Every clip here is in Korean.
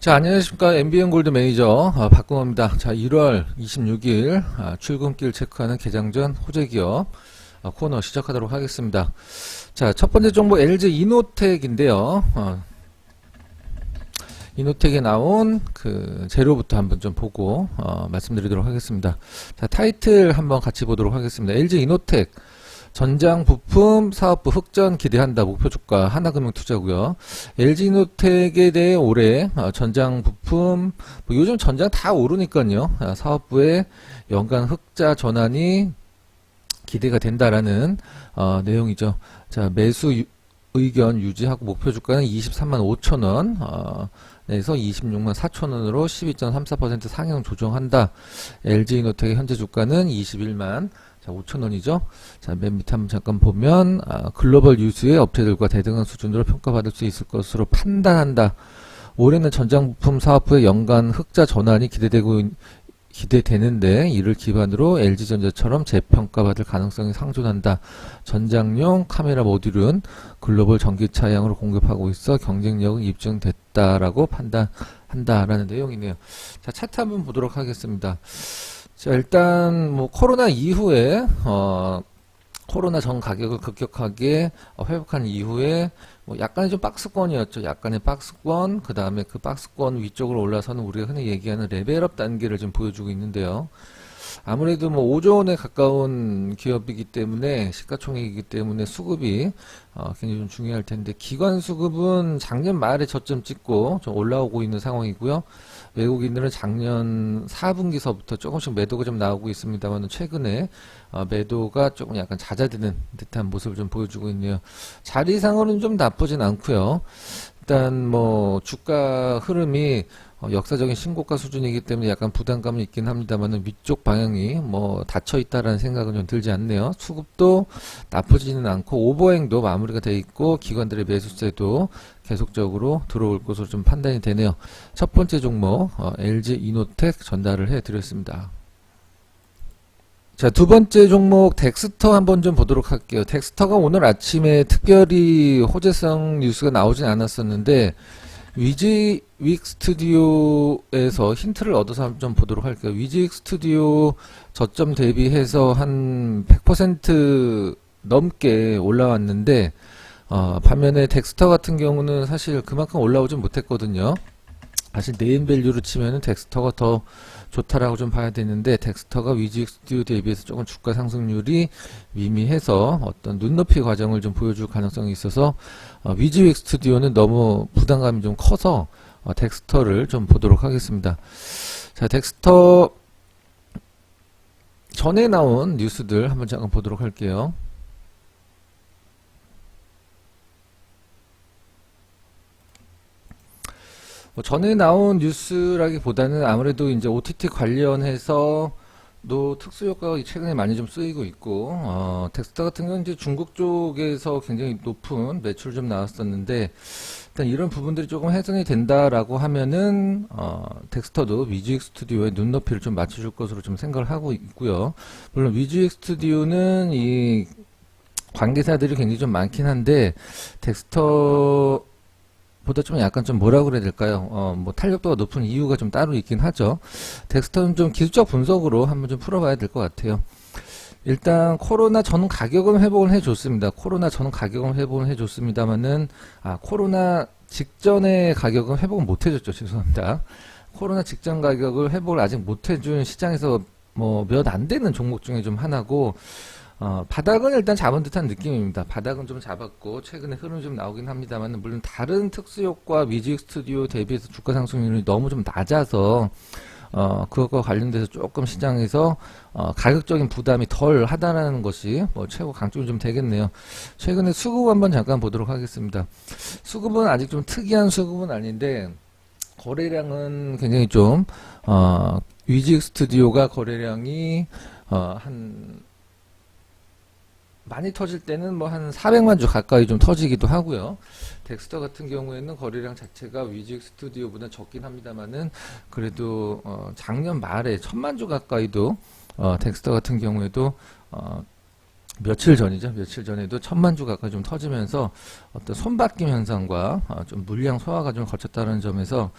자, 안녕하십니까. MBN 골드 매니저 박근호입니다. 자, 1월 26일 출근길 체크하는 개장 전 호재기업 코너 시작하도록 하겠습니다. 자, 첫 번째 정보 LG 이노텍인데요. 이노텍에 나온 그 재료부터 한번 좀 보고 말씀드리도록 하겠습니다. 자, 타이틀 한번 같이 보도록 하겠습니다. LG 이노텍 전장 부품 사업부 흑전 기대한다. 목표 주가 하나금융투자고요. LG이노텍에 대해 올해 전장 부품 요즘 전장 다 오르니까요. 사업부의 연간 흑자 전환이 기대가 된다라는 내용이죠. 자, 매수 의견 유지하고 목표 주가는 23만 5천원 에서 26만 4천원으로 12.34% 상향 조정한다. LG이노텍의 현재 주가는 21만 5천원이죠. 자, 맨 밑에 한번 잠깐 보면 글로벌 유수의 업체들과 대등한 수준으로 평가받을 수 있을 것으로 판단한다. 올해는 전장부품 사업부의 연간 흑자 전환이 기대되는데 이를 기반으로 LG전자처럼 재평가받을 가능성이 상존한다. 전장용 카메라 모듈은 글로벌 전기차량으로 공급하고 있어 경쟁력은 입증됐다라고 판단한다라는 내용이네요. 자, 차트 한번 보도록 하겠습니다. 자, 일단 뭐 코로나 이후에 코로나 전 가격을 급격하게 회복한 이후에 뭐 약간의 좀 박스권이었죠. 약간의 박스권, 그 다음에 그 박스권 위쪽으로 올라서는 우리가 흔히 얘기하는 레벨업 단계를 좀 보여주고 있는데요. 아무래도 뭐 5조 원에 가까운 기업이기 때문에 시가총액이기 때문에 수급이 굉장히 좀 중요할 텐데 기관 수급은 작년 말에 저점 찍고 좀 올라오고 있는 상황이고요. 외국인들은 작년 4분기서부터 조금씩 매도가 좀 나오고 있습니다만 최근에 매도가 조금 약간 잦아드는 듯한 모습을 좀 보여주고 있네요. 자리상으로는 좀 나쁘진 않고요. 일단 뭐 주가 흐름이 역사적인 신고가 수준이기 때문에 약간 부담감이 있긴 합니다만 위쪽 방향이 뭐 닫혀 있다라는 생각은 좀 들지 않네요. 수급도 나쁘지는 않고 오버행도 마무리가 돼 있고 기관들의 매수세도 계속적으로 들어올 것으로 좀 판단이 되네요. 첫 번째 종목 LG 이노텍 전달을 해 드렸습니다. 자, 두 번째 종목 덱스터 한번 좀 보도록 할게요. 덱스터가 오늘 아침에 특별히 호재성 뉴스가 나오진 않았었는데 위즈윅 스튜디오에서 힌트를 얻어서 좀 보도록 할게요. 위즈윅 스튜디오 저점 대비해서 한 100% 넘게 올라왔는데 반면에 덱스터 같은 경우는 사실 그만큼 올라오진 못했거든요. 사실 네임밸류로 치면은 덱스터가 더 좋다라고 좀 봐야 되는데 덱스터가 위즈윅 스튜디오 대비해서 조금 주가 상승률이 미미해서 어떤 눈높이 과정을 좀 보여줄 가능성이 있어서 위즈윅 스튜디오는 너무 부담감이 좀 커서 덱스터를 좀 보도록 하겠습니다. 자, 덱스터 전에 나온 뉴스들 한번 잠깐 보도록 할게요. 전에 나온 뉴스라기보다는 아무래도 이제 OTT 관련해서도 특수 효과가 최근에 많이 좀 쓰이고 있고, 덱스터 같은 경우는 이제 중국 쪽에서 굉장히 높은 매출 좀 나왔었는데, 일단 이런 부분들이 조금 해소이 된다라고 하면은, 덱스터도 위즈윅 스튜디오의 눈높이를 좀 맞춰줄 것으로 좀 생각을 하고 있고요. 물론 위즈윅 스튜디오는 이 관계사들이 굉장히 좀 많긴 한데, 덱스터 보다 좀 약간 좀 뭐라고 그래야 될까요? 뭐 탄력도가 높은 이유가 좀 따로 있긴 하죠. 덱스터는 좀 기술적 분석으로 한번 좀 풀어봐야 될 것 같아요. 일단 코로나 전 가격은 회복을 해줬습니다. 코로나 전 가격은 회복을 해줬습니다만은 코로나 직전의 가격은 회복을 못 해줬죠. 죄송합니다. 코로나 직전 가격을 회복을 아직 못 해준 시장에서 뭐 몇 안 되는 종목 중에 좀 하나고 바닥은 일단 잡은 듯한 느낌입니다. 바닥은 좀 잡았고 최근에 흐름이 좀 나오긴 합니다만 물론 다른 특수효과 위즈윅 스튜디오 대비해서 주가 상승률이 너무 좀 낮아서 그것과 관련돼서 조금 시장에서 가격적인 부담이 덜 하다라는 것이 뭐 최고 강점이 좀 되겠네요. 최근에 수급 한번 잠깐 보도록 하겠습니다. 수급은 아직 좀 특이한 수급은 아닌데 거래량은 굉장히 좀 위즈윅 스튜디오가 거래량이 한 많이 터질 때는 뭐 한 400만 주 가까이 좀 터지기도 하고요. 덱스터 같은 경우에는 거래량 자체가 위즈윅 스튜디오보다 적긴 합니다만은 그래도 작년 말에 1000만 주 가까이도 덱스터 같은 경우에도 며칠 전이죠. 며칠 전에도 1000만 주 가까이 좀 터지면서 어떤 손바뀜 현상과 좀 물량 소화가 좀 거쳤다는 점에서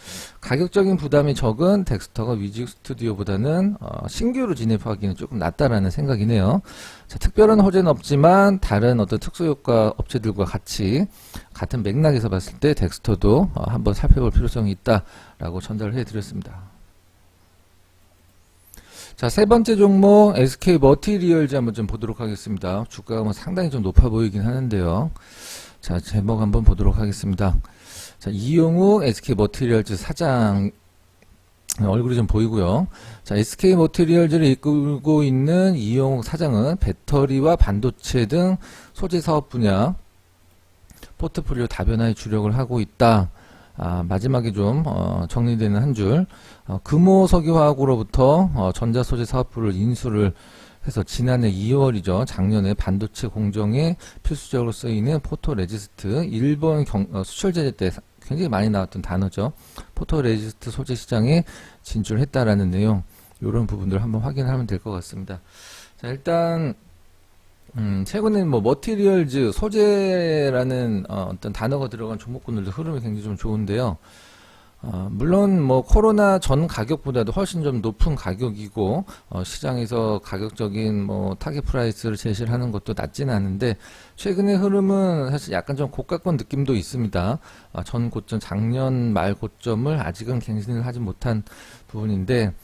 가격적인 부담이 적은 덱스터가 위직 스튜디오보다는 신규로 진입하기는 조금 낫다라는 생각이네요. 자, 특별한 호재는 없지만 다른 어떤 특수효과 업체들과 같이 같은 맥락에서 봤을 때 덱스터도 한번 살펴볼 필요성이 있다라고 전달을 해드렸습니다. 자, 세 번째 종목 SK 머티리얼즈 한번 좀 보도록 하겠습니다. 주가가 뭐 상당히 좀 높아 보이긴 하는데요. 자, 제목 한번 보도록 하겠습니다. 자, 이용욱 SK 머티리얼즈 사장 얼굴이 좀 보이고요. 자, SK 머티리얼즈를 이끌고 있는 이용욱 사장은 배터리와 반도체 등 소재 사업 분야 포트폴리오 다변화에 주력을 하고 있다. 마지막에 좀 정리되는 한 줄. 금호석유화학으로부터 전자소재 사업부를 인수를 해서 지난해 2월이죠. 작년에 반도체 공정에 필수적으로 쓰이는 포토레지스트, 일본 수출 제재 때 굉장히 많이 나왔던 단어죠. 포토레지스트 소재 시장에 진출했다라는 내용, 이런 부분들 한번 확인하면 될 것 같습니다. 자, 일단 최근에 뭐 머티리얼즈 소재라는 어떤 단어가 들어간 종목군들도 흐름이 굉장히 좀 좋은데요. 물론 뭐 코로나 전 가격보다도 훨씬 좀 높은 가격이고 시장에서 가격적인 뭐 타겟 프라이스를 제시를 하는 것도 낮지는 않은데 최근의 흐름은 사실 약간 좀 고가권 느낌도 있습니다. 전 고점 작년 말 고점을 아직은 갱신을 하지 못한 부분인데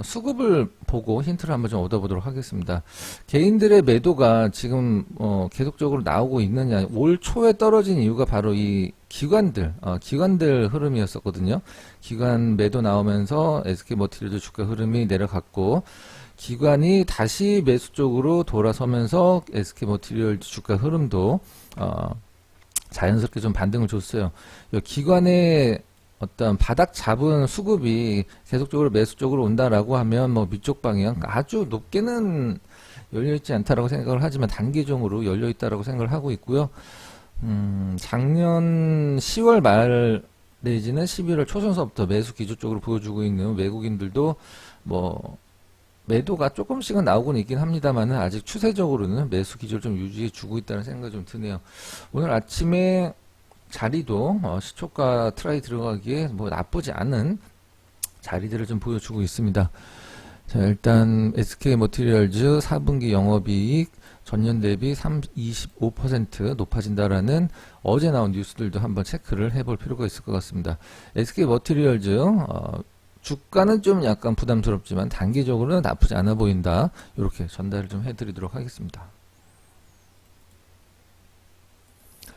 수급을 보고 힌트를 한번 좀 얻어보도록 하겠습니다. 개인들의 매도가 지금 계속적으로 나오고 있느냐, 올 초에 떨어진 이유가 바로 이 기관들 흐름이었었거든요. 기관 매도 나오면서 SK 머티리얼즈 주가 흐름이 내려갔고, 기관이 다시 매수 쪽으로 돌아서면서 SK 머티리얼즈 주가 흐름도 자연스럽게 좀 반등을 줬어요. 기관의 어떤 바닥 잡은 수급이 계속적으로 매수 쪽으로 온다라고 하면 뭐 위쪽 방향 아주 높게는 열려있지 않다라고 생각을 하지만 단기적으로 열려있다라고 생각을 하고 있고요. 작년 10월 말 내지는 11월 초순서부터 매수 기조 쪽으로 보여주고 있는 외국인들도 뭐 매도가 조금씩은 나오고는 있긴 합니다만은 아직 추세적으로는 매수 기조를 좀 유지해 주고 있다는 생각이 좀 드네요. 오늘 아침에 자리도 시초가 트라이 들어가기에 뭐 나쁘지 않은 자리들을 좀 보여주고 있습니다. 자, 일단 SK 머티리얼즈 4분기 영업이익 전년 대비 25% 높아진다라는 어제 나온 뉴스들도 한번 체크를 해볼 필요가 있을 것 같습니다. SK 머티리얼즈 주가는 좀 약간 부담스럽지만 단기적으로는 나쁘지 않아 보인다. 이렇게 전달을 좀 해드리도록 하겠습니다.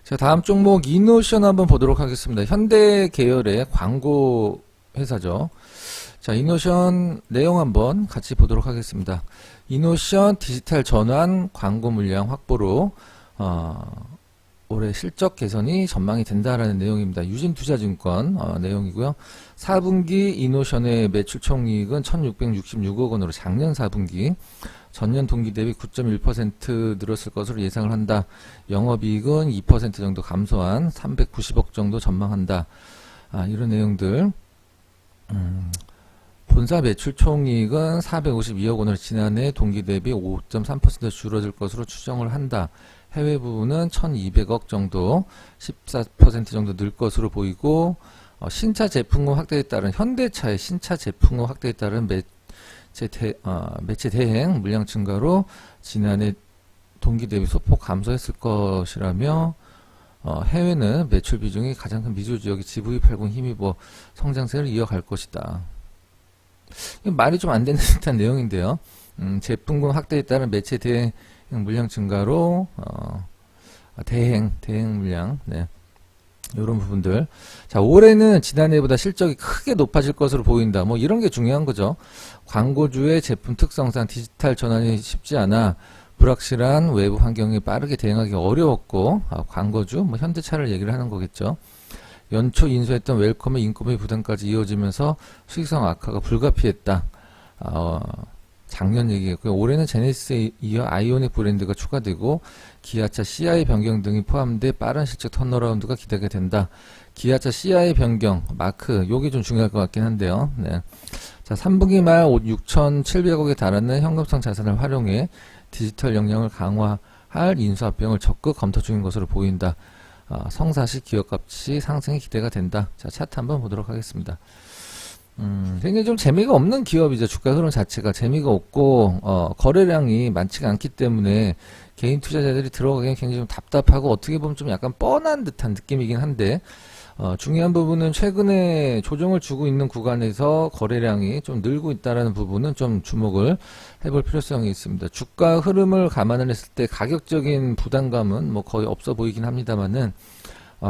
자, 다음 종목 이노션 한번 보도록 하겠습니다. 현대 계열의 광고 회사죠. 자, 이노션 내용 한번 같이 보도록 하겠습니다. 이노션 디지털 전환 광고 물량 확보로 올해 실적 개선이 전망이 된다라는 내용입니다. 유진투자증권 내용이고요. 4분기 이노션의 매출 총이익은 1666억 원으로 작년 4분기 전년 동기 대비 9.1% 늘었을 것으로 예상을 한다. 영업이익은 2% 정도 감소한 390억 정도 전망한다. 이런 내용들. 본사 매출 총이익은 452억 원으로 지난해 동기 대비 5.3% 줄어들 것으로 추정을 한다. 해외 부분은 1200억 정도, 14% 정도 늘 것으로 보이고, 신차 제품군 확대에 따른 현대차의 신차 제품군 확대에 따른 매체 대행 물량 증가로 지난해 동기 대비 소폭 감소했을 것이라며 해외는 매출 비중이 가장 큰 미주 지역의 GV80 힘입어 성장세를 이어갈 것이다. 말이 좀 안 되는 듯한 내용인데요. 제품군 확대에 따른 매체 대행 물량 증가로 대행 물량, 네. 이런 부분들. 자, 올해는 지난해보다 실적이 크게 높아질 것으로 보인다. 뭐 이런 게 중요한 거죠. 광고주의 제품 특성상 디지털 전환이 쉽지 않아 불확실한 외부 환경에 빠르게 대응하기 어려웠고, 광고주, 뭐 현대차를 얘기를 하는 거겠죠. 연초 인수했던 웰컴의 인건비 부담까지 이어지면서 수익성 악화가 불가피했다. 작년 얘기했고요. 올해는 제네시스에 이어 아이오닉 브랜드가 추가되고 기아차 CI 변경 등이 포함돼 빠른 실적 턴어라운드가 기대가 된다. 기아차 CI 변경 마크 요게 좀 중요할 것 같긴 한데요. 네. 자, 3분기 말 6,700억에 달하는 현금성 자산을 활용해 디지털 역량을 강화 인수합병을 적극 검토 중인 것으로 보인다. 성사시 기업가치 상승이 기대가 된다. 자, 차트 한번 보도록 하겠습니다. 굉장히 좀 재미가 없는 기업이죠. 주가 흐름 자체가 재미가 없고, 거래량이 많지가 않기 때문에 개인 투자자들이 들어가기엔 굉장히 좀 답답하고 어떻게 보면 좀 약간 뻔한 듯한 느낌이긴 한데, 중요한 부분은 최근에 조정을 주고 있는 구간에서 거래량이 좀 늘고 있다는 부분은 좀 주목을 해볼 필요성이 있습니다. 주가 흐름을 감안을 했을 때 가격적인 부담감은 뭐 거의 없어 보이긴 합니다만은,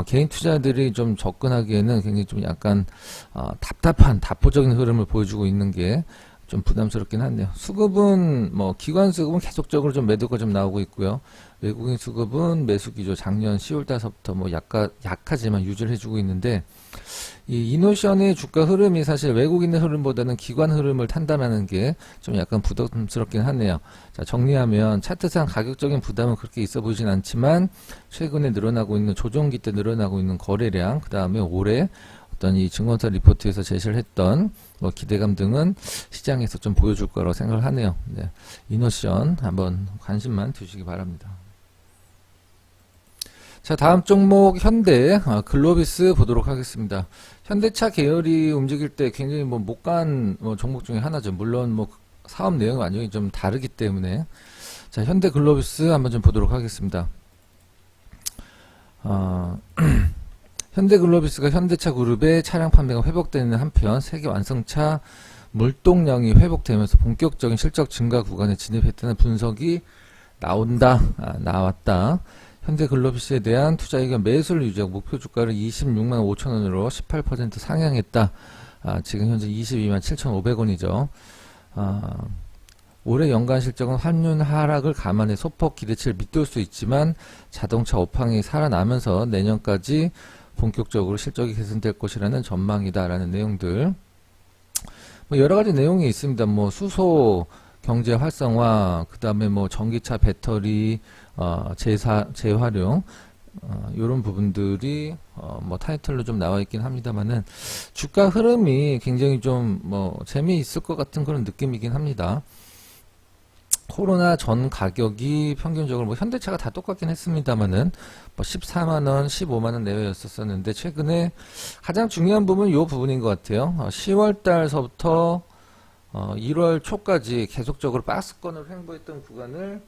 개인 투자들이 좀 접근하기에는 굉장히 좀 약간 답답한 답보적인 흐름을 보여주고 있는 게 좀 부담스럽긴 하네요. 수급은 뭐 기관 수급은 계속적으로 좀 매도가 좀 나오고 있고요. 외국인 수급은 매수 기조 작년 10월 달서부터 뭐 약하지만 유지를 해주고 있는데, 이 이노션의 주가 흐름이 사실 외국인의 흐름보다는 기관 흐름을 탄다라는 게 좀 약간 부담스럽긴 하네요. 자, 정리하면 차트상 가격적인 부담은 그렇게 있어 보이진 않지만 최근에 늘어나고 있는 조정기 때 늘어나고 있는 거래량, 그 다음에 올해 어떤 이 증권사 리포트에서 제시를 했던 뭐 기대감 등은 시장에서 좀 보여줄 거라고 생각을 하네요. 네. 이노션 한번 관심만 두시기 바랍니다. 자, 다음 종목 현대 글로비스 보도록 하겠습니다. 현대차 계열이 움직일 때 굉장히 뭐 못 간 종목 중에 하나죠. 물론 뭐 사업 내용이 완전히 좀 다르기 때문에. 자, 현대 글로비스 한번 좀 보도록 하겠습니다. 현대글로비스가 현대차 그룹의 차량 판매가 회복되는 한편 세계 완성차 물동량이 회복되면서 본격적인 실적 증가 구간에 진입했다는 분석이 나왔다. 현대글로비스에 대한 투자 의견 매수를 유지하고 목표 주가를 26만 5천 원으로 18% 상향했다. 지금 현재 22만 7,500원이죠. 올해 연간 실적은 환율 하락을 감안해 소폭 기대치를 밑돌 수 있지만 자동차 업황이 살아나면서 내년까지 본격적으로 실적이 개선될 것이라는 전망이다라는 내용들. 뭐 여러 가지 내용이 있습니다. 뭐 수소 경제 활성화, 그 다음에 뭐 전기차 배터리 재활용, 이런 부분들이 뭐 타이틀로 좀 나와 있긴 합니다만은 주가 흐름이 굉장히 좀 뭐 재미있을 것 같은 그런 느낌이긴 합니다. 코로나 전 가격이 평균적으로 뭐 현대차가 다 똑같긴 했습니다만은 뭐 14만원, 15만원 내외였었는데 최근에 가장 중요한 부분은 이 부분인 것 같아요. 10월 달서부터 1월 초까지 계속적으로 박스권을 횡보했던 구간을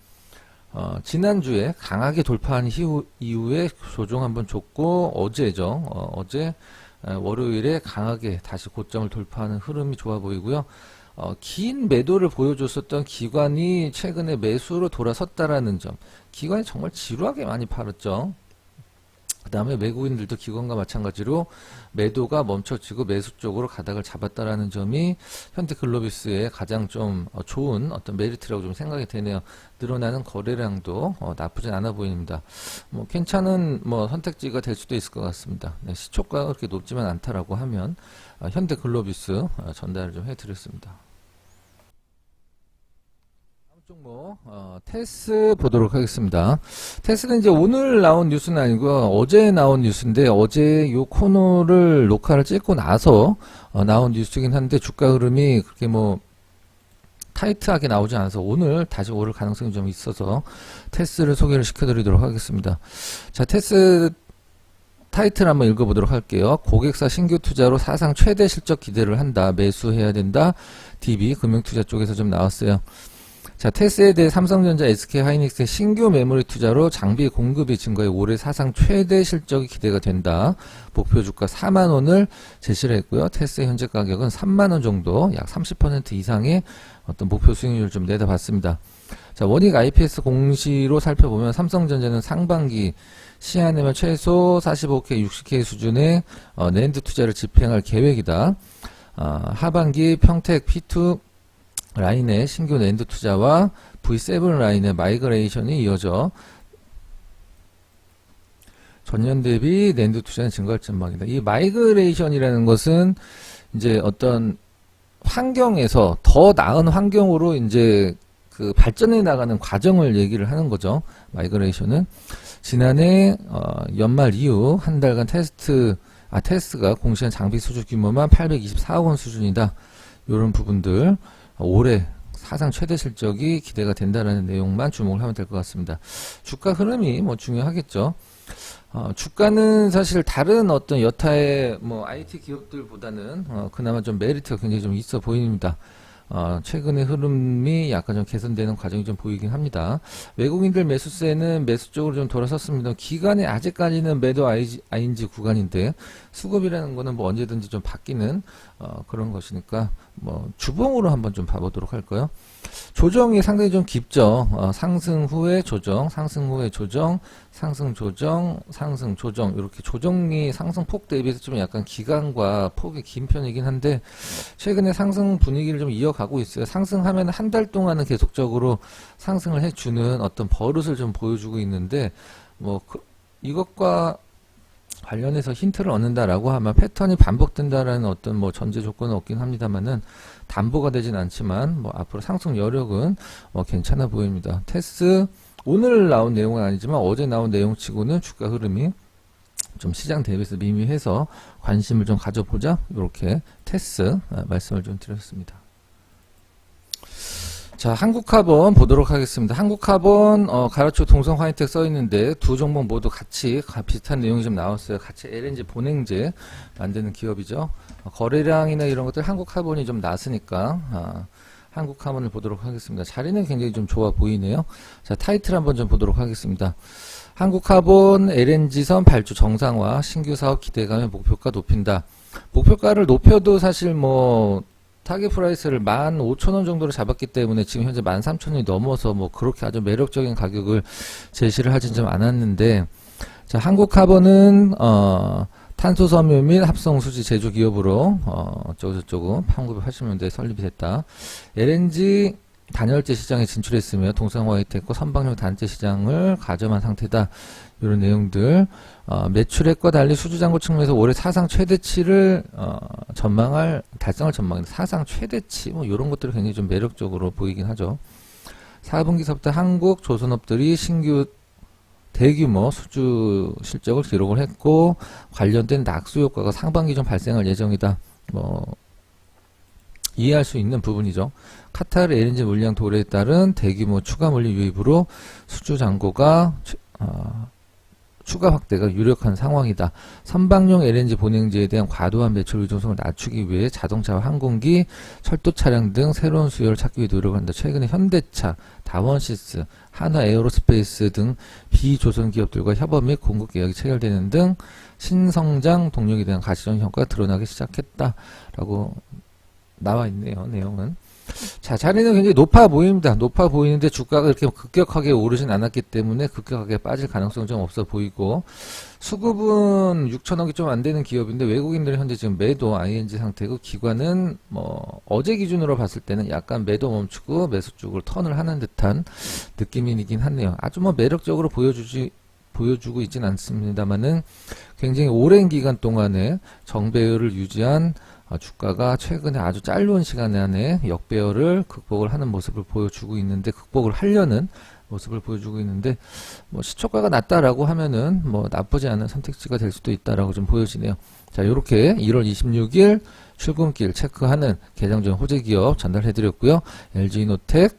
지난주에 강하게 돌파한 이후에 조정 한번 줬고 어제죠. 어제 월요일에 강하게 다시 고점을 돌파하는 흐름이 좋아 보이고요. 긴 매도를 보여줬었던 기관이 최근에 매수로 돌아섰다라는 점. 기관이 정말 지루하게 많이 팔았죠. 그 다음에 외국인들도 기관과 마찬가지로 매도가 멈춰지고 매수 쪽으로 가닥을 잡았다라는 점이 현대글로비스의 가장 좀 좋은 어떤 메리트라고 좀 생각이 되네요. 늘어나는 거래량도 나쁘진 않아 보입니다. 뭐 괜찮은 뭐 선택지가 될 수도 있을 것 같습니다. 네, 시초가가 그렇게 높지만 않다라고 하면 현대글로비스 전달을 좀 해드렸습니다. 종목 테스 보도록 하겠습니다. 테스는 이제 오늘 나온 뉴스는 아니고요. 어제 나온 뉴스인데 어제 요 코너를 녹화를 찍고 나서 나온 뉴스이긴 한데 주가 흐름이 그렇게 뭐 타이트하게 나오지 않아서 오늘 다시 오를 가능성이 좀 있어서 테스를 소개를 시켜드리도록 하겠습니다. 자, 테스 타이틀 한번 읽어보도록 할게요. 고객사 신규 투자로 사상 최대 실적 기대를 한다. 매수해야 된다. DB 금융투자 쪽에서 좀 나왔어요. 자, 테스에 대해 삼성전자, SK하이닉스의 신규 메모리 투자로 장비 공급이 증가해 올해 사상 최대 실적이 기대가 된다. 목표 주가 4만원을 제시를 했고요. 테스의 현재 가격은 3만원 정도, 약 30% 이상의 어떤 목표 수익률을 좀 내다봤습니다. 자, 원익 IPS 공시로 살펴보면 삼성전자는 상반기 시한내면 최소 45K, 60K 수준의 낸드 투자를 집행할 계획이다. 하반기 평택 P2 라인의 신규 낸드 투자와 V7 라인의 마이그레이션이 이어져 전년 대비 낸드 투자는 증가할 전망이다. 이 마이그레이션이라는 것은 이제 어떤 환경에서 더 나은 환경으로 이제 그 발전해 나가는 과정을 얘기를 하는 거죠. 마이그레이션은 지난해 연말 이후 한 달간 테스트가 공시한 장비 수주 규모만 824억 원 수준이다. 이런 부분들 올해 사상 최대 실적이 기대가 된다라는 내용만 주목을 하면 될 것 같습니다. 주가 흐름이 뭐 중요하겠죠. 주가는 사실 다른 어떤 여타의 뭐 IT 기업들보다는 그나마 좀 메리트가 굉장히 좀 있어 보입니다. 최근의 흐름이 약간 좀 개선되는 과정이 좀 보이긴 합니다. 외국인들 매수세는 매수 쪽으로 좀 돌아섰습니다. 기간이 아직까지는 매도 ING 구간인데 수급이라는 거는 뭐 언제든지 좀 바뀌는 그런 것이니까 뭐 주봉으로 한번 좀 봐보도록 할까요? 조정이 상당히 좀 깊죠. 상승 후에 조정, 상승 후에 조정, 상승 조정, 상승 조정, 이렇게 조정이 상승폭 대비해서 좀 약간 기간과 폭이 긴 편이긴 한데 최근에 상승 분위기를 좀 이어가고 있어요. 상승하면 한 달 동안은 계속적으로 상승을 해주는 어떤 버릇을 좀 보여주고 있는데 뭐 이것과 관련해서 힌트를 얻는다라고 하면 패턴이 반복된다라는 어떤 뭐 전제 조건은 없긴 합니다만은 담보가 되진 않지만 뭐 앞으로 상승 여력은 괜찮아 보입니다. 테스 오늘 나온 내용은 아니지만 어제 나온 내용치고는 주가 흐름이 좀 시장 대비해서 미미해서 관심을 좀 가져보자, 이렇게 테스 말씀을 좀 드렸습니다. 자, 한국카본 보도록 하겠습니다. 한국카본 가로치고 동성 화이텍 써있는데 두 종목 모두 같이 비슷한 내용이 좀 나왔어요. 같이 LNG 본행제 만드는 기업이죠. 거래량이나 이런 것들 한국카본이 좀 낮으니까 한국카본을 보도록 하겠습니다. 자리는 굉장히 좀 좋아 보이네요. 자, 타이틀 한번 좀 보도록 하겠습니다. 한국카본 LNG선 발주 정상화, 신규 사업 기대감의 목표가 높인다. 목표가를 높여도 사실 뭐 타겟 프라이스를 15,000원 정도로 잡았기 때문에 지금 현재 13,000원이 넘어서 뭐 그렇게 아주 매력적인 가격을 제시를 하진 좀 않았는데, 자, 한국카본은 탄소섬유 및 합성수지 제조기업으로 어쩌고저쩌고 1980년대에 설립이 됐다. LNG 단열재 시장에 진출했으며 동성화이텍과 선박용 단재 시장을 가점한 상태다. 이런 내용들. 매출액과 달리 수주잔고 측면에서 올해 사상 최대치를 달성을 전망합니다. 사상 최대치 뭐 이런 것들이 굉장히 좀 매력적으로 보이긴 하죠. 4분기서부터 한국 조선업들이 신규 대규모 수주 실적을 기록을 했고 관련된 낙수 효과가 상반기 좀 발생할 예정이다. 뭐 이해할 수 있는 부분이죠. 카타르 LNG 물량 도래에 따른 대규모 추가 물류 유입으로 수주 잔고가 추가 확대가 유력한 상황이다. 선박용 LNG 본행지에 대한 과도한 매출 의존성을 낮추기 위해 자동차와 항공기, 철도 차량 등 새로운 수요를 찾기 위해 노력을 한다. 최근에 현대차, 다원시스, 한화 에어로스페이스 등 비조선 기업들과 협업 및 공급 계약이 체결되는 등 신성장 동력에 대한 가시적 효과가 드러나기 시작했다라고 나와 있네요. 내용은. 자, 자리는 굉장히 높아 보입니다. 높아 보이는데 주가가 이렇게 급격하게 오르진 않았기 때문에 급격하게 빠질 가능성은 좀 없어 보이고, 수급은 6천억이 좀 안 되는 기업인데 외국인들은 현재 지금 매도 ING 상태고, 기관은 뭐 어제 기준으로 봤을 때는 약간 매도 멈추고 매수 쪽으로 턴을 하는 듯한 느낌이긴 하네요. 아주 뭐 매력적으로 보여주고 있진 않습니다만은 굉장히 오랜 기간 동안에 정배열을 유지한 주가가 최근에 아주 짧은 시간 안에 역배열을 극복을 하는 모습을 보여주고 있는데, 극복을 하려는 모습을 보여주고 있는데, 뭐 시초가가 낮다라고 하면은 뭐 나쁘지 않은 선택지가 될 수도 있다라고 좀 보여지네요. 자, 요렇게 1월 26일 출근길 체크하는 개장전 호재 기업 전달해드렸고요. LG이노텍,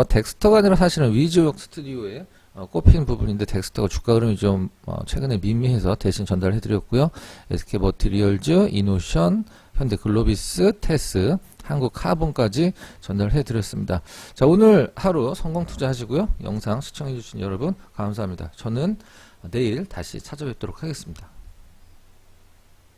덱스터가 아니라 사실은 위즈웍 스튜디오에 꼽힌 부분인데 덱스터가 주가 흐름이 좀 최근에 미미해서 대신 전달해드렸고요. SK머티리얼즈, 이노션, 현대글로비스, 테스, 한국카본까지 전달해드렸습니다. 자, 오늘 하루 성공 투자하시고요. 영상 시청해주신 여러분 감사합니다. 저는 내일 다시 찾아뵙도록 하겠습니다.